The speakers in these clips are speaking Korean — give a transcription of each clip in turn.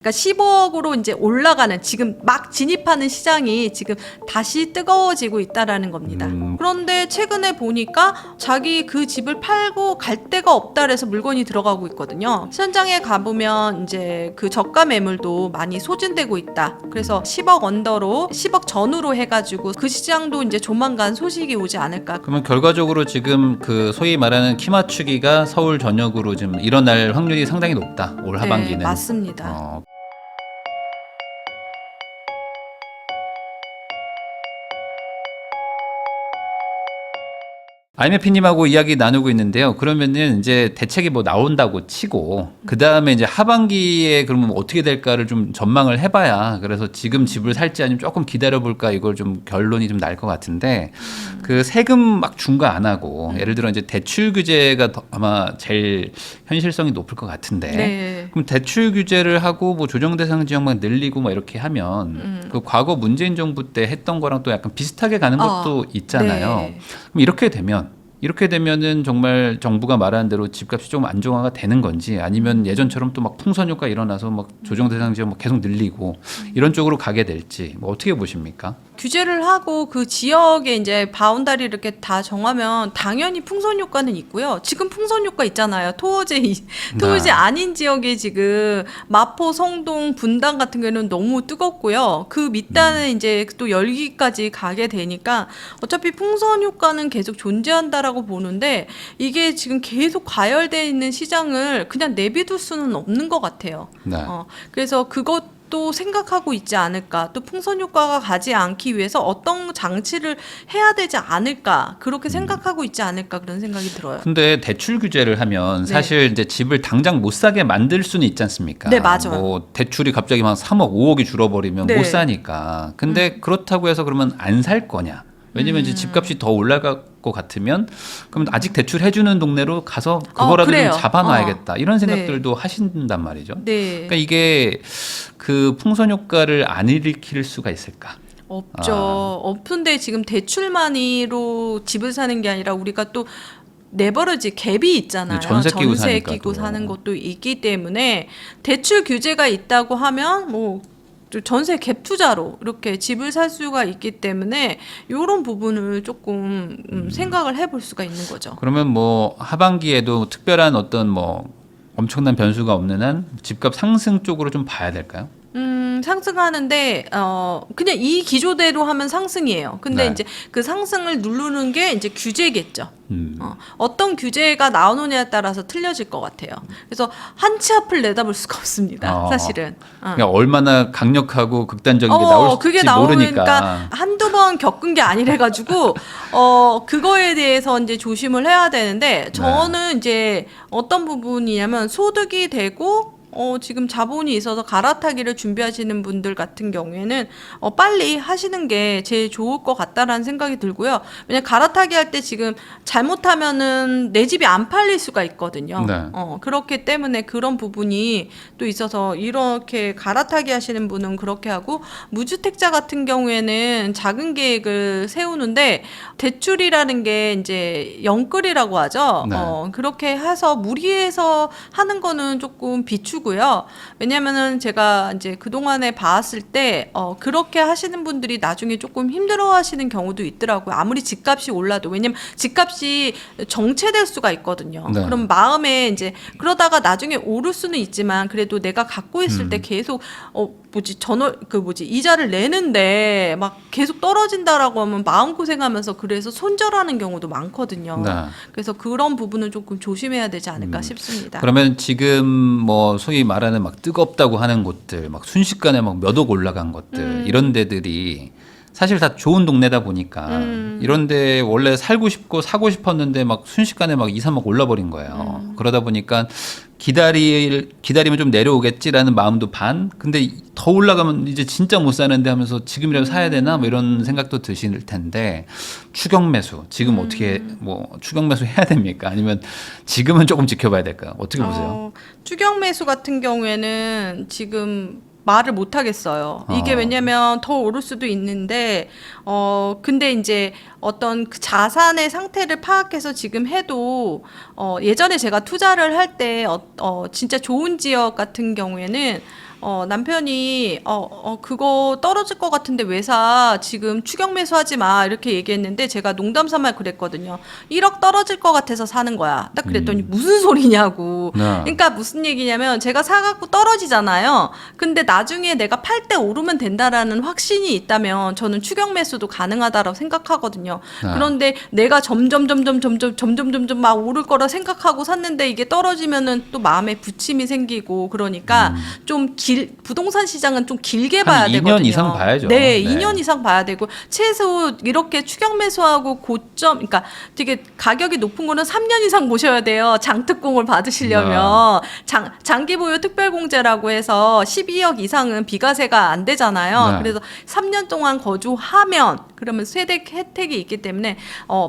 그러니까 10억으로 이제 올라가는 지금 막 진입하는 시장이 지금 다시 뜨거워지고 있다라는 겁니다. 그런데 최근에 보니까 자기 그 집을 팔고 갈 데가 없다 그래서 물건이 들어가고 있거든요. 시장에 가보면 이제 그 저가 매물도 많이 소진되고 있다. 그래서 10억 언더로 10억 전후로 해가지고 그 시장도 이제 조만간 소식이 오지 않을까. 그러면 결과적으로 지금 그 소위 말하는 키 맞추기가 서울 전역으로 좀 일어날 확률이 상당히 높다. 올 하반기는. 네, 맞습니다. IMF님하고 이야기 나누고 있는데요. 그러면은 이제 대책이 뭐 나온다고 치고 그 다음에 이제 하반기에 그러면 어떻게 될까를 좀 전망을 해봐야 그래서 지금 집을 살지 아니면 조금 기다려볼까 이걸 좀 결론이 좀 날 것 같은데 그 세금 막 중과 안 하고 예를 들어 이제 대출 규제가 아마 제일 현실성이 높을 것 같은데 네. 그럼 대출 규제를 하고 뭐 조정 대상 지역만 늘리고 막 이렇게 하면 그 과거 문재인 정부 때 했던 거랑 또 약간 비슷하게 가는 것도 있잖아요. 네. 그럼 이렇게 되면은 정말 정부가 말하는 대로 집값이 조금 안정화가 되는 건지 아니면 예전처럼 또 막 풍선 효과 일어나서 막 조정 대상 지역 막 계속 늘리고 이런 쪽으로 가게 될지 뭐 어떻게 보십니까? 규제를 하고 그 지역에 이제 바운다리 이렇게 다 정하면 당연히 풍선 효과는 있고요. 지금 풍선 효과 있잖아요. 토호제 아닌 지역에 지금 마포, 성동, 분당 같은 경우는 너무 뜨겁고요. 그 밑단은 이제 또 열기까지 가게 되니까 어차피 풍선 효과는 계속 존재한다라고 보는데 이게 지금 계속 과열되어 있는 시장을 그냥 내비둘 수는 없는 것 같아요. 네. 그래서 그것도 생각하고 있지 않을까. 또 풍선 효과가 가지 않기 위해서 어떤 장치를 해야 되지 않을까. 그렇게 생각하고 있지 않을까 그런 생각이 들어요. 근데 대출 규제를 하면 네. 사실 이제 집을 당장 못 사게 만들 수는 있지 않습니까? 네, 맞아요. 뭐 대출이 갑자기 막 3억, 5억이 줄어버리면 네. 못 사니까. 근데 그렇다고 해서 그러면 안 살 거냐? 왜냐면 이제 집값이 더 올라갈 것 같으면 그럼 아직 대출 해주는 동네로 가서 그거라도 그래요. 좀 잡아놔야겠다 이런 생각들도 하신단 말이죠. 네. 그러니까 이게 그 풍선 효과를 안 일으킬 수가 있을까? 없죠. 없는데 지금 대출만이로 집을 사는 게 아니라 우리가 또 네버러지 갭이 있잖아요. 전세 끼고 전세 사니까 끼고 또. 사는 것도 있기 때문에 대출 규제가 있다고 하면 뭐 전세 갭 투자로 이렇게 집을 살 수가 있기 때문에 이런 부분을 조금 생각을 해볼 수가 있는 거죠. 그러면 뭐 하반기에도 특별한 어떤 뭐 엄청난 변수가 없는 한 집값 상승 쪽으로 좀 봐야 될까요? 상승하는데 그냥 이 기조대로 하면 상승이에요. 근데 네. 이제 그 상승을 누르는 게 이제 규제겠죠. 어떤 규제가 나오느냐에 따라서 틀려질 것 같아요. 그래서 한 치 앞을 내다볼 수가 없습니다. 사실은. 그러니까 얼마나 강력하고 극단적인 게 나올지 그게 모르니까. 나오니까 한두 번 겪은 게 아니래가지고 그거에 대해서 이제 조심을 해야 되는데 저는 이제 어떤 부분이냐면 소득이 되고 지금 자본이 있어서 갈아타기를 준비하시는 분들 같은 경우에는 빨리 하시는 게 제일 좋을 것 같다라는 생각이 들고요. 왜냐면 갈아타기 할 때 지금 잘못하면은 내 집이 안 팔릴 수가 있거든요. 네. 그렇기 때문에 그런 부분이 또 있어서 이렇게 갈아타기 하시는 분은 그렇게 하고 무주택자 같은 경우에는 작은 계획을 세우는데 대출이라는 게 이제 영끌이라고 하죠. 네. 그렇게 해서 무리해서 하는 거는 조금 비추고요. 왜냐면은 제가 이제 그동안에 봤을 때 그렇게 하시는 분들이 나중에 조금 힘들어 하시는 경우도 있더라고요. 아무리 집값이 올라도. 왜냐면 집값이 정체될 수가 있거든요. 네. 그럼 마음에 이제 그러다가 나중에 오를 수는 있지만 그래도 내가 갖고 있을 때 계속 이자를 내는데 막 계속 떨어진다라고 하면 마음고생하면서 그래서 손절하는 경우도 많거든요. 네. 그래서 그런 부분은 조금 조심해야 되지 않을까 싶습니다. 그러면 지금 뭐 소위 말하는 막 뜨겁다고 하는 곳들, 막 순식간에 막 몇 억 올라간 것들 이런 데들이 사실 다 좋은 동네다 보니까 이런데 원래 살고 싶고 사고 싶었는데 막 순식간에 막 2, 3억 올라버린 거예요. 그러다 보니까 기다리면 좀 내려오겠지라는 마음도 반. 근데 더 올라가면 이제 진짜 못 사는데 하면서 지금이라도 사야 되나 뭐 이런 생각도 드실 텐데 추격 매수 지금 어떻게 뭐 추격 매수 해야 됩니까? 아니면 지금은 조금 지켜봐야 될까요? 어떻게 보세요? 추격 매수 같은 경우에는 지금 말을 못 하겠어요. 이게 왜냐면 더 오를 수도 있는데, 근데 이제 어떤 그 자산의 상태를 파악해서 지금 해도, 예전에 제가 투자를 할 때, 진짜 좋은 지역 같은 경우에는, 남편이 그거 떨어질 것 같은데 왜 사? 지금 추격 매수하지 마. 이렇게 얘기했는데 제가 농담 삼아 그랬거든요. 1억 떨어질 것 같아서 사는 거야. 딱 그랬더니 무슨 소리냐고. 네. 그러니까 무슨 얘기냐면 제가 사갖고 떨어지잖아요. 근데 나중에 내가 팔 때 오르면 된다라는 확신이 있다면 저는 추격 매수도 가능하다고 생각하거든요. 네. 그런데 내가 점점 막 오를 거라 생각하고 샀는데 이게 떨어지면은 또 마음에 부침이 생기고 그러니까 부동산 시장은 좀 길게 봐야 한 2년 되거든요. 이상 봐야죠. 네, 네. 2년 이상 봐야 되고 최소 이렇게 추격 매수하고 고점, 그러니까 되게 가격이 높은 거는 3년 이상 보셔야 돼요. 장특공을 받으시려면 장기 보유 특별공제라고 해서 12억 이상은 비과세가 안 되잖아요. 네. 그래서 3년 동안 거주하면 그러면 세대 혜택이 있기 때문에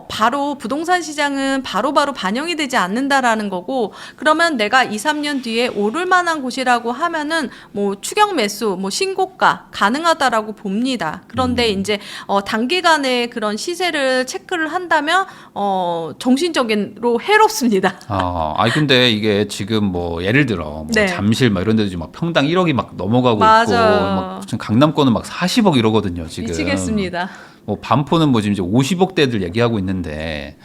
바로 부동산 시장은 바로바로 반영이 되지 않는다라는 거고 그러면 내가 2, 3년 뒤에 오를 만한 곳이라고 하면은 뭐 추격 매수, 뭐 신고가 가능하다라고 봅니다. 그런데 이제 단기간에 그런 시세를 체크를 한다면 정신적으로 해롭습니다. 아니 근데 이게 지금 뭐 예를 들어 뭐 네. 잠실 막 이런 데도 지금 막 평당 1억이 막 넘어가고 맞아요. 있고 막 지금 강남권은 막 40억 이러거든요, 지금. 미치겠습니다. 뭐 반포는 뭐 지금 이제 50억대들 얘기하고 있는데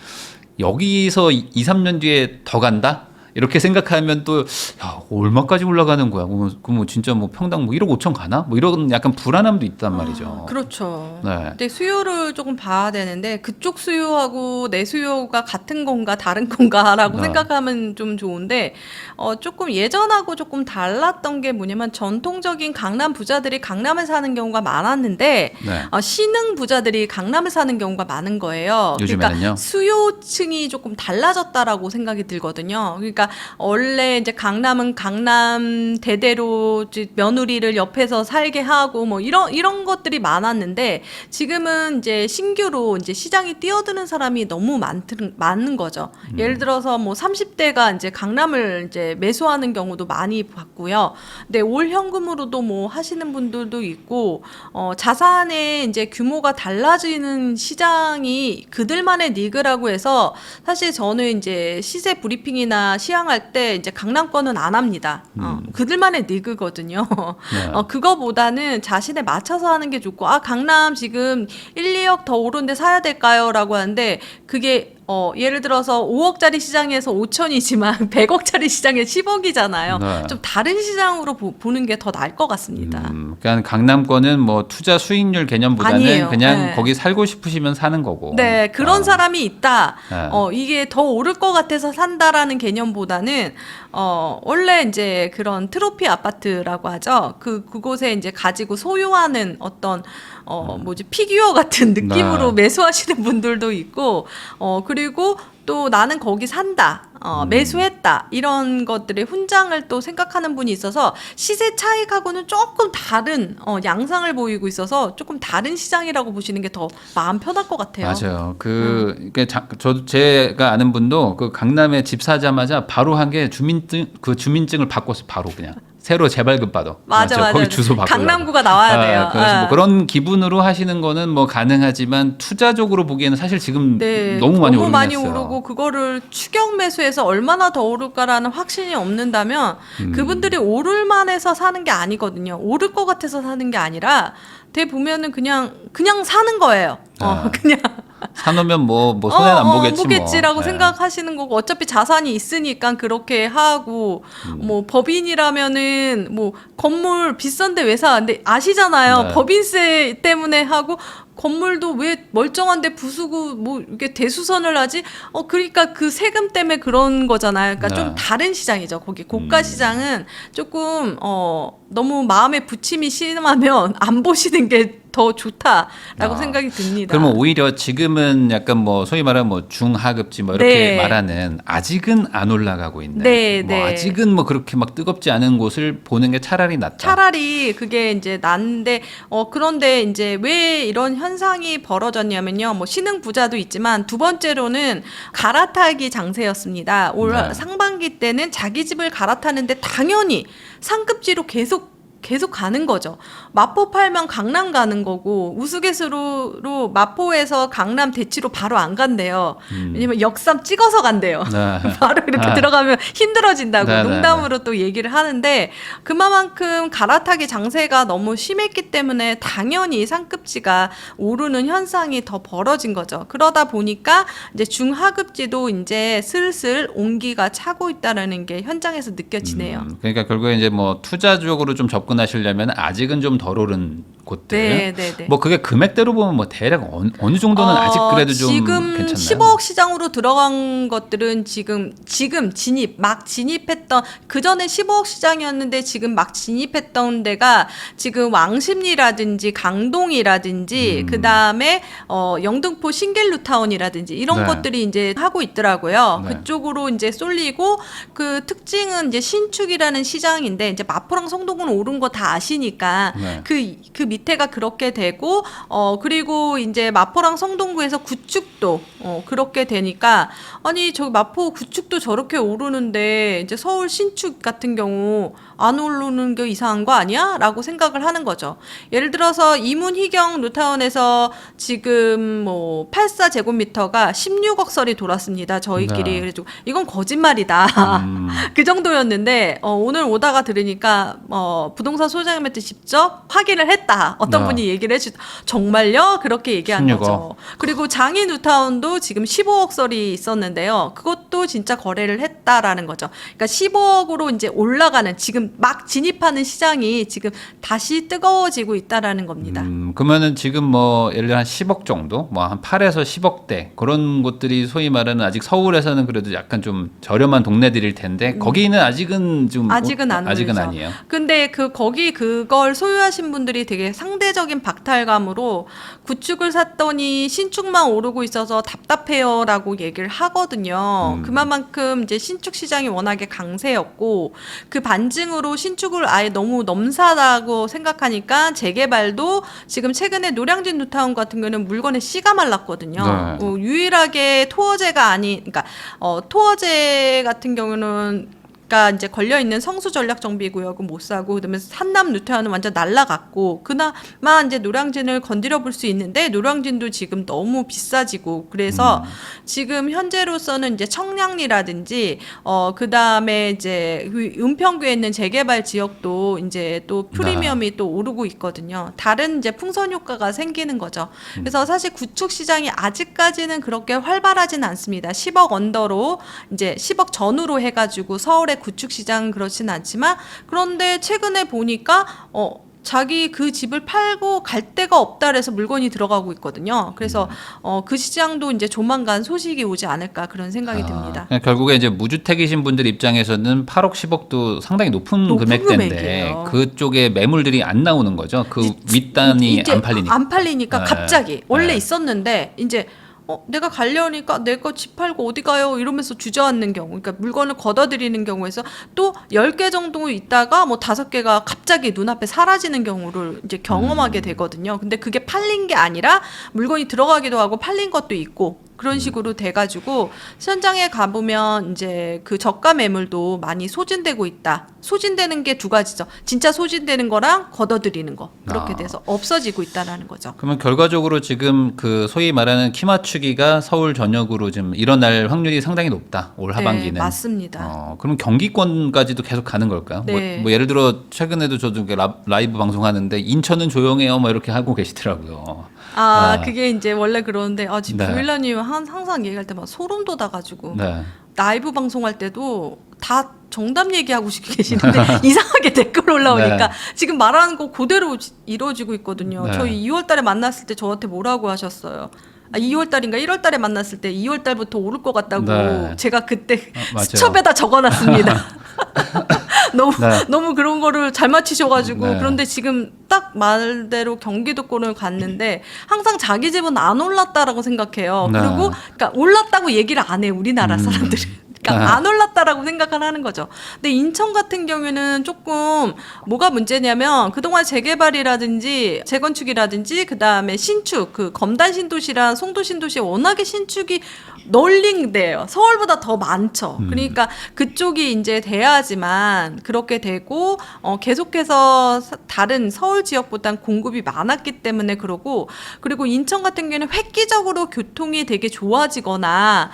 여기서 2, 3년 뒤에 더 간다? 이렇게 생각하면 또 야, 얼마까지 올라가는 거야? 그럼 진짜 뭐 평당 뭐 1억 5천 가나? 뭐 이런 약간 불안함도 있단 말이죠. 그렇죠. 네. 근데 수요를 조금 봐야 되는데 그쪽 수요하고 내 수요가 같은 건가 다른 건가라고 네. 생각하면 좀 좋은데 조금 예전하고 조금 달랐던 게 뭐냐면 전통적인 강남 부자들이 강남에 사는 경우가 많았는데 네. 신흥 부자들이 강남에 사는 경우가 많은 거예요. 요즘에는요? 그러니까 수요층이 조금 달라졌다라고 생각이 들거든요. 그러니까 원래 이제 강남은 강남 대대로 이제 며느리를 옆에서 살게 하고 뭐 이런 것들이 많았는데 지금은 이제 신규로 이제 시장에 뛰어드는 사람이 너무 많은 거죠. 예를 들어서 뭐 30대가 이제 강남을 이제 매수하는 경우도 많이 봤고요. 근데 올 현금으로도 뭐 하시는 분들도 있고 자산의 이제 규모가 달라지는 시장이 그들만의 니그라고 해서 사실 저는 이제 시세 브리핑이나 시향할 때 이제 강남권은 안 합니다. 그들만의 니그거든요. 네. 그거보다는 자신에 맞춰서 하는 게 좋고 강남 지금 1, 2억 더 오른데 사야 될까요? 라고 하는데 그게 예를 들어서 5억짜리 시장에서 5천이지만 100억짜리 시장에 10억이잖아요. 네. 좀 다른 시장으로 보는 게 더 나을 것 같습니다. 그러니까 강남권은 뭐 투자 수익률 개념보다는 아니에요. 그냥 네. 거기 살고 싶으시면 사는 거고. 네, 그런 사람이 있다. 네. 이게 더 오를 것 같아서 산다라는 개념보다는 원래 이제 그런 트로피 아파트라고 하죠. 그곳에 이제 가지고 소유하는 어떤 피규어 같은 느낌으로 네. 매수하시는 분들도 있고 그리고 또 나는 거기 산다. 매수했다. 이런 것들의 훈장을 또 생각하는 분이 있어서 시세 차익하고는 조금 다른 양상을 보이고 있어서 조금 다른 시장이라고 보시는 게 더 마음 편할 것 같아요. 맞아요. 제가 아는 분도 그 강남에 집 사자마자 바로 한 게 주민증을 바꿨어. 바로 그냥. 새로 재발급 받아. 맞아. 거기 주소 바꾸려고. 강남구가 나와야 돼요. 그래서 뭐 그런 기분으로 하시는 거는 뭐 가능하지만 투자적으로 보기에는 사실 지금 너무 많이 오르겠어요. 오르고 그거를 추격 매수해서 얼마나 더 오를까라는 확신이 없는다면 그분들이 오를 만해서 사는 게 아니거든요. 오를 것 같아서 사는 게 아니라 보면은 그냥 사는 거예요. 그냥 사놓으면 뭐 손해는 안 보겠지 보겠지라고 뭐. 생각하시는 거고 어차피 자산이 있으니까 그렇게 하고 뭐 법인이라면은 뭐 건물 비싼데 왜 사? 근데 아시잖아요. 네. 법인세 때문에 하고 건물도 왜 멀쩡한데 부수고 뭐 이렇게 대수선을 하지? 그러니까 그 세금 때문에 그런 거잖아요. 그러니까 네. 좀 다른 시장이죠. 거기 고가 시장은 조금 너무 마음에 부침이 심하면 안 보시는 게 더 좋다라고 생각이 듭니다. 그러면 오히려 지금은 약간 뭐 소위 말하는 뭐 중하급지 뭐 이렇게 네. 말하는 아직은 안 올라가고 있는 네, 뭐 네. 아직은 뭐 그렇게 막 뜨겁지 않은 곳을 보는 게 차라리 낫다. 차라리 그게 이제 난데 그런데 이제 왜 이런 현상이 벌어졌냐면요. 뭐 신흥 부자도 있지만 두 번째로는 갈아타기 장세였습니다. 올 네. 상반기 때는 자기 집을 갈아타는데 당연히 상급지로 계속 계속 가는 거죠. 마포 팔면 강남 가는 거고 우스갯소리로 마포에서 강남 대치로 바로 안 간대요. 왜냐면 역삼 찍어서 간대요. 네. 바로 이렇게 들어가면 힘들어진다고 네, 농담으로 또 얘기를 하는데 그만큼 갈아타기 장세가 너무 심했기 때문에 당연히 상급지가 오르는 현상이 더 벌어진 거죠. 그러다 보니까 이제 중하급지도 이제 슬슬 온기가 차고 있다라는 게 현장에서 느껴지네요. 그러니까 결국에 이제 뭐 투자적으로 좀 접근하시려면 아직은 좀 덜 오른 곳들. 네. 뭐 그게 금액대로 보면 뭐 대략 어느 정도는 아직 그래도 좀 지금 괜찮나요? 10억 시장으로 들어간 것들은 지금 막 진입했던 그 전에 15억 시장이었는데 지금 막 진입했던 데가 지금 왕십리라든지 강동이라든지 그 다음에 영등포 신길루타운이라든지 이런 네. 것들이 이제 하고 있더라고요. 네. 그쪽으로 이제 쏠리고 그 특징은 이제 신축이라는 시장인데 이제 마포랑 성동구는 오른 거 다 아시니까 네. 그 밑에가 그렇게 되고 그리고 이제 마포랑 성동구에서 구축도 그렇게 되니까 아니 저 마포 구축도 저렇게 오르는데 이제 서울 신축 같은 경우 안 오르는 게 이상한 거 아니야? 라고 생각을 하는 거죠. 예를 들어서 이문희경 루타운에서 지금 뭐 84제곱미터가 16억 설이 돌았습니다. 저희끼리. 네. 그래가지고 이건 거짓말이다. 그 정도였는데 오늘 오다가 들으니까 부동산 소장님한테 직접 확인을 했다. 어떤 네. 분이 얘기를 해주 정말요? 그렇게 얘기한 16억. 거죠. 그리고 장인 뉴타운도 지금 15억 설이 있었는데요. 그것도 진짜 거래를 했다라는 거죠. 그러니까 15억으로 이제 올라가는 지금 막 진입하는 시장이 지금 다시 뜨거워지고 있다라는 겁니다. 그러면은 지금 뭐 예를 들어 한 10억 정도, 뭐 한 8에서 10억대 그런 곳들이 소위 말하는 아직 서울에서는 그래도 약간 좀 저렴한 동네들일 텐데 거기는 아직은 좀 아직은 안 아직은 오르죠. 아니에요. 근데 그걸 소유하신 분들이 되게 상대적인 박탈감으로 구축을 샀더니 신축만 오르고 있어서 답답해요라고 얘기를 하거든요. 그만큼 이제 신축 시장이 워낙에 강세였고 그 반증으로 신축을 아예 너무 넘사다고 생각하니까 재개발도 지금 최근에 노량진 뉴타운 같은 경우는 물건의 씨가 말랐거든요. 네. 유일하게 토어제가 그러니까 토어제 같은 경우는 이제 걸려 있는 성수 전략 정비 구역은 못 사고 그다음에 산남 뉴타운은 완전 날라갔고 그나마 이제 노량진을 건드려 볼 수 있는데 노량진도 지금 너무 비싸지고 그래서 지금 현재로서는 이제 청량리라든지 그다음에 이제 은평구에 있는 재개발 지역도 이제 또 프리미엄이 또 오르고 있거든요. 다른 이제 풍선 효과가 생기는 거죠. 그래서 사실 구축 시장이 아직까지는 그렇게 활발하진 않습니다. 10억 언더로 이제 10억 전후로 해가지고 서울의 구축 시장 그렇진 않지만 그런데 최근에 보니까 자기 그 집을 팔고 갈 데가 없다 그래서 물건이 들어가고 있거든요. 그래서 그 시장도 이제 조만간 소식이 오지 않을까 그런 생각이 듭니다. 그러니까 결국에 이제 무주택이신 분들 입장에서는 8억 10억도 상당히 높은 금액대인데 금액이에요. 그쪽에 매물들이 안 나오는 거죠. 그 윗단이 이제 안 팔리니까. 안 팔리니까 네. 갑자기 원래 네. 있었는데 이제 내가 가려니까 내 거 집 팔고 어디 가요? 이러면서 주저앉는 경우. 그러니까 물건을 걷어들이는 경우에서 또 10개 정도 있다가 뭐 5개가 갑자기 눈앞에 사라지는 경우를 이제 경험하게 되거든요. 근데 그게 팔린 게 아니라 물건이 들어가기도 하고 팔린 것도 있고 그런 식으로 돼가지고 현장에 가보면 이제 그 저가 매물도 많이 소진되고 있다. 소진되는 게 두 가지죠. 진짜 소진되는 거랑 걷어들이는 거. 그렇게 돼서 없어지고 있다라는 거죠. 그러면 결과적으로 지금 그 소위 말하는 키 맞추기가 서울 전역으로 지금 일어날 확률이 상당히 높다. 올 하반기는. 네, 맞습니다. 그럼 경기권까지도 계속 가는 걸까요? 네. 뭐 예를 들어 최근에도 저도 라이브 방송하는데 인천은 조용해요. 뭐 이렇게 하고 계시더라고요. 그게 이제 원래 그러는데 지금 네. 부일라님 항상 얘기할 때 막 소름 돋아가지고 네. 라이브 방송할 때도 다 정답 얘기하고 계시는데 이상하게 댓글 올라오니까 네. 지금 말하는 거 그대로 이루어지고 있거든요. 네. 저희 2월달에 만났을 때 저한테 뭐라고 하셨어요? 2월달인가 1월달에 만났을 때 2월달부터 오를 것 같다고 네. 제가 그때 맞아요. 수첩에다 적어놨습니다. 네. 너무 그런 거를 잘 맞히셔가지고 네. 그런데 지금 딱 말대로 경기도권을 갔는데 항상 자기 집은 안 올랐다라고 생각해요. 네. 그리고 그러니까 올랐다고 얘기를 안 해 우리나라 사람들은. 그러니까 안 올랐다라고 생각을 하는 거죠. 근데 인천 같은 경우에는 조금 뭐가 문제냐면 그동안 재개발이라든지 재건축이라든지 그다음에 신축 그 검단 신도시랑 송도 신도시 워낙에 신축이 널린 데예요. 서울보다 더 많죠. 그러니까 그쪽이 이제 돼야지만 그렇게 되고 계속해서 다른 서울 지역보단 공급이 많았기 때문에 그러고 그리고 인천 같은 경우에는 획기적으로 교통이 되게 좋아지거나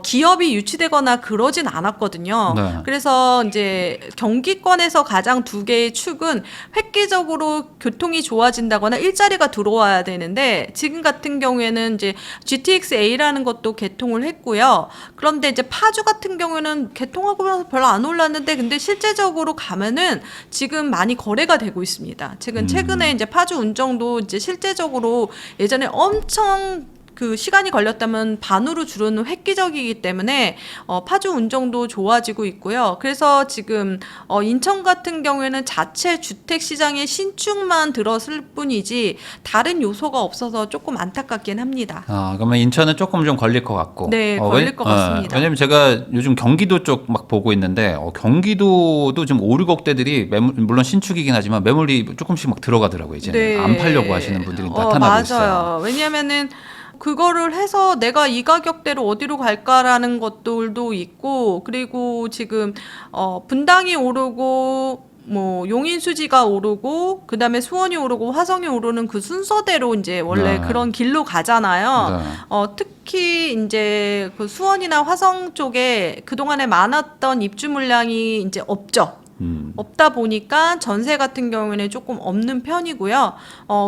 기업이 유치되거나 그러진 않았거든요. 네. 그래서 이제 경기권에서 가장 두 개의 축은 획기적으로 교통이 좋아진다거나 일자리가 들어와야 되는데 지금 같은 경우에는 이제 GTX-A라는 것도 개통을 했고요. 그런데 이제 파주 같은 경우에는 개통하고 나서 별로 안 올랐는데 근데 실제적으로 가면은 지금 많이 거래가 되고 있습니다. 최근에 이제 파주 운정도 이제 실제적으로 예전에 엄청 그 시간이 걸렸다면 반으로 줄은 획기적이기 때문에 파주 운정도 좋아지고 있고요. 그래서 지금 인천 같은 경우에는 자체 주택 시장의 신축만 들었을 뿐이지 다른 요소가 없어서 조금 안타깝긴 합니다. 그러면 인천은 조금 좀 걸릴 것 같고. 네, 걸릴 것 같습니다. 왜냐면 제가 요즘 경기도 쪽 막 보고 있는데 경기도도 지금 5, 6억대들이 물론 신축이긴 하지만 매물이 조금씩 막 들어가더라고요. 이제 네. 안 팔려고 하시는 분들이 나타나고 맞아요. 있어요. 왜냐면은 그거를 해서 내가 이 가격대로 어디로 갈까라는 것들도 있고 그리고 지금 분당이 오르고 뭐 용인 수지가 오르고 그다음에 수원이 오르고 화성이 오르는 그 순서대로 이제 원래 네. 그런 길로 가잖아요. 네. 특히 이제 그 수원이나 화성 쪽에 그동안에 많았던 입주 물량이 이제 없죠. 없다 보니까 전세 같은 경우에는 조금 없는 편이고요.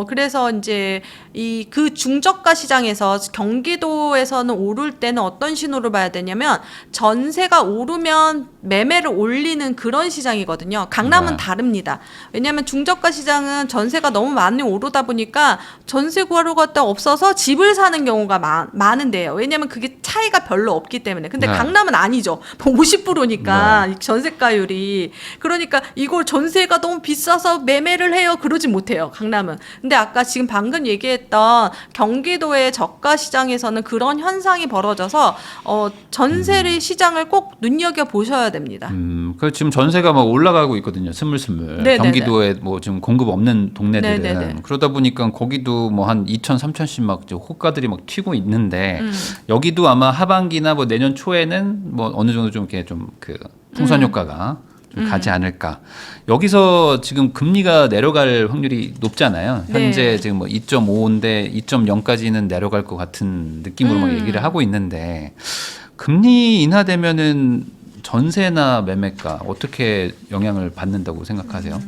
그래서 이제 이 그 중저가 시장에서 경기도에서는 오를 때는 어떤 신호를 봐야 되냐면 전세가 오르면 매매를 올리는 그런 시장이거든요. 강남은 네. 다릅니다. 왜냐하면 중저가 시장은 전세가 너무 많이 오르다 보니까 전세 구하러 갔다 없어서 집을 사는 경우가 많은데요. 왜냐하면 그게 차이가 별로 없기 때문에. 근데 네. 강남은 아니죠. 50%니까 전세가율이. 그러니까 이걸 전세가 너무 비싸서 매매를 해요. 그러지 못해요. 강남은. 근데 아까 지금 방금 얘기했던 경기도의 저가 시장에서는 그런 현상이 벌어져서 전세 시장을 꼭 눈여겨 보셔야 됩니다. 그 지금 전세가 막 올라가고 있거든요. 스물스물. 네네네. 경기도에 뭐 지금 공급 없는 동네들은 네네네. 그러다 보니까 거기도 뭐 한 2천, 3천씩 막 호가들이 막 튀고 있는데 여기도 아마 하반기나 뭐 내년 초에는 뭐 어느 정도 좀 이렇게 좀 그 풍선 효과가 좀 가지 않을까. 여기서 지금 금리가 내려갈 확률이 높잖아요. 현재 네. 지금 뭐 2.5인데 2.0까지는 내려갈 것 같은 느낌으로 막 얘기를 하고 있는데 금리 인하되면은 전세나 매매가 어떻게 영향을 받는다고 생각하세요?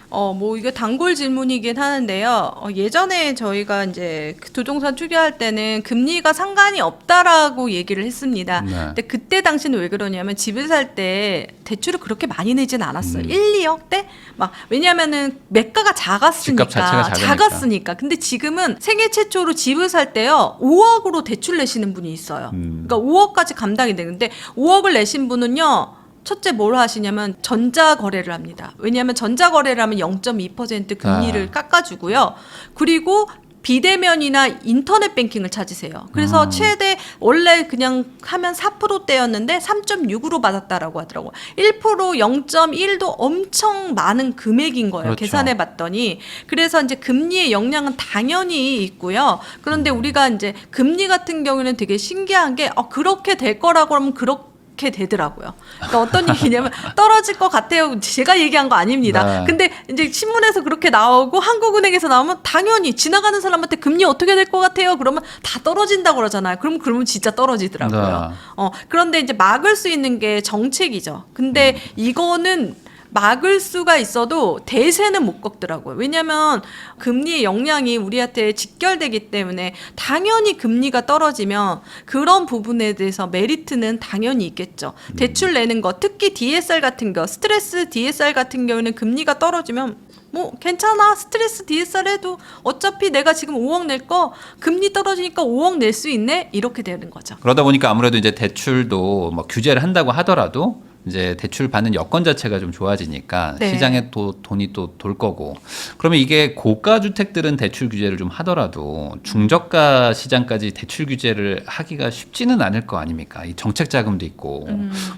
뭐 이게 단골 질문이긴 하는데요. 예전에 저희가 이제 부동산 투자할 때는 금리가 상관이 없다라고 얘기를 했습니다. 네. 근데 그때 당시는 왜 그러냐면 집을 살 때 대출을 그렇게 많이 내진 않았어요. 1, 2억대? 막 왜냐면은 매가가 작았으니까. 집값 자체가 작으니까. 작았으니까. 근데 지금은 생애 최초로 집을 살 때요. 5억으로 대출 내시는 분이 있어요. 그러니까 5억까지 감당이 되는데 5억을 내신 분은요. 첫째 뭘 하시냐면 전자거래를 합니다. 왜냐하면 전자거래를 하면 0.2% 금리를 깎아주고요. 그리고 비대면이나 인터넷 뱅킹을 찾으세요. 그래서 최대 원래 그냥 하면 4%대였는데 3.6으로 받았다라고 하더라고요. 1% 0.1도 엄청 많은 금액인 거예요. 그렇죠. 계산해 봤더니. 그래서 이제 금리의 영향은 당연히 있고요. 그런데 우리가 이제 금리 같은 경우는 되게 신기한 게 그렇게 될 거라고 하면 그렇게 되더라고요. 그러니까 어떤 얘기냐면 떨어질 것 같아요. 제가 얘기한 거 아닙니다. 네. 근데 이제 신문에서 그렇게 나오고 한국은행에서 나오면 당연히 지나가는 사람한테 금리 어떻게 될 것 같아요? 그러면 다 떨어진다고 그러잖아요. 그러면 진짜 떨어지더라고요. 네. 그런데 이제 막을 수 있는 게 정책이죠. 근데 이거는 막을 수가 있어도 대세는 못 꺾더라고요. 왜냐하면 금리의 영향이 우리한테 직결되기 때문에 당연히 금리가 떨어지면 그런 부분에 대해서 메리트는 당연히 있겠죠. 대출 내는 거, 특히 DSR 같은 거, 스트레스 DSR 같은 경우는 금리가 떨어지면 뭐 괜찮아, 스트레스 DSR 해도 어차피 내가 지금 5억 낼 거 금리 떨어지니까 5억 낼 수 있네, 이렇게 되는 거죠. 그러다 보니까 아무래도 이제 대출도 뭐 규제를 한다고 하더라도 이제 대출 받는 여건 자체가 좀 좋아지니까 네. 시장에 또 돈이 또 돌 거고 그러면 이게 고가 주택들은 대출 규제를 좀 하더라도 중저가 시장까지 대출 규제를 하기가 쉽지는 않을 거 아닙니까? 이 정책 자금도 있고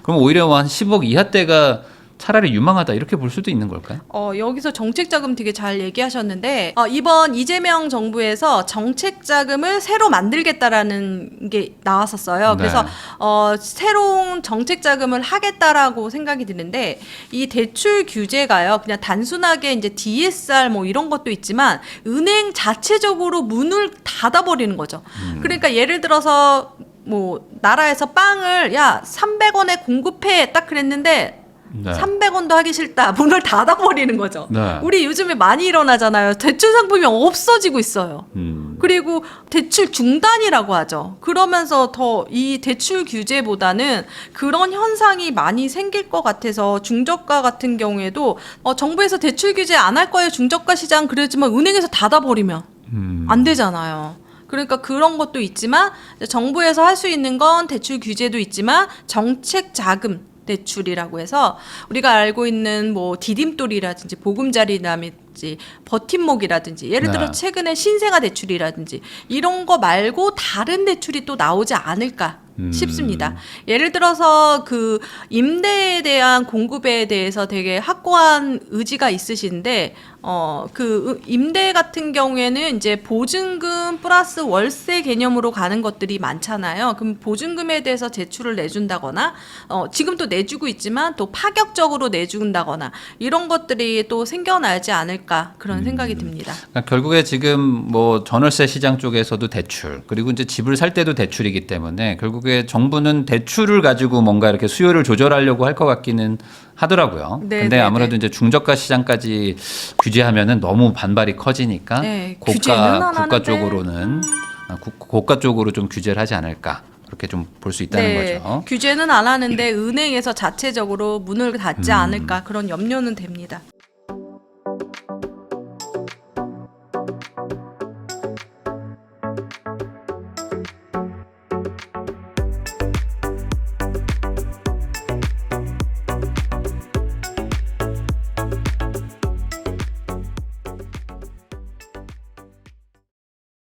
그럼 오히려 한 10억 이하대가 차라리 유망하다 이렇게 볼 수도 있는 걸까요? 여기서 정책 자금 되게 잘 얘기하셨는데 이번 이재명 정부에서 정책 자금을 새로 만들겠다라는 게 나왔었어요. 네. 그래서 새로운 정책 자금을 하겠다라고 생각이 드는데 이 대출 규제가요. 그냥 단순하게 이제 DSR 뭐 이런 것도 있지만 은행 자체적으로 문을 닫아버리는 거죠. 그러니까 예를 들어서 뭐 나라에서 빵을 야 300원에 공급해 딱 그랬는데 네. 300원도 하기 싫다. 문을 닫아버리는 거죠. 네. 우리 요즘에 많이 일어나잖아요. 대출 상품이 없어지고 있어요. 그리고 대출 중단이라고 하죠. 그러면서 더 이 대출 규제보다는 그런 현상이 많이 생길 것 같아서 중저가 같은 경우에도 정부에서 대출 규제 안 할 거예요. 중저가 시장 그러지만 은행에서 닫아버리면 안 되잖아요. 그러니까 그런 것도 있지만 정부에서 할 수 있는 건 대출 규제도 있지만 정책 자금 대출이라고 해서 우리가 알고 있는 뭐 디딤돌이라든지 보금자리라든지 버팀목이라든지 예를 들어 네. 최근에 신생아 대출이라든지 이런 거 말고 다른 대출이 또 나오지 않을까 싶습니다. 예를 들어서 그 임대에 대한 공급에 대해서 되게 확고한 의지가 있으신데 그 임대 같은 경우에는 이제 보증금 플러스 월세 개념으로 가는 것들이 많잖아요. 그럼 보증금에 대해서 대출을 내준다거나 지금 또 내주고 있지만 또 파격적으로 내준다거나 이런 것들이 또 생겨나지 않을까 그런 생각이 듭니다. 그러니까 결국에 지금 뭐 전월세 시장 쪽에서도 대출 그리고 이제 집을 살 때도 대출이기 때문에 결국에 정부는 대출을 가지고 뭔가 이렇게 수요를 조절하려고 할 것 같기는 하더라고요. 네, 근데 네, 아무래도 이제 중저가 시장까지 규제하면은 너무 반발이 커지니까 네, 규제는 안 고가 하는데. 쪽으로는 고가 쪽으로 좀 규제를 하지 않을까 그렇게 좀 볼 수 있다는 거죠. 규제는 안 하는데 은행에서 자체적으로 문을 닫지 않을까 그런 염려는 됩니다.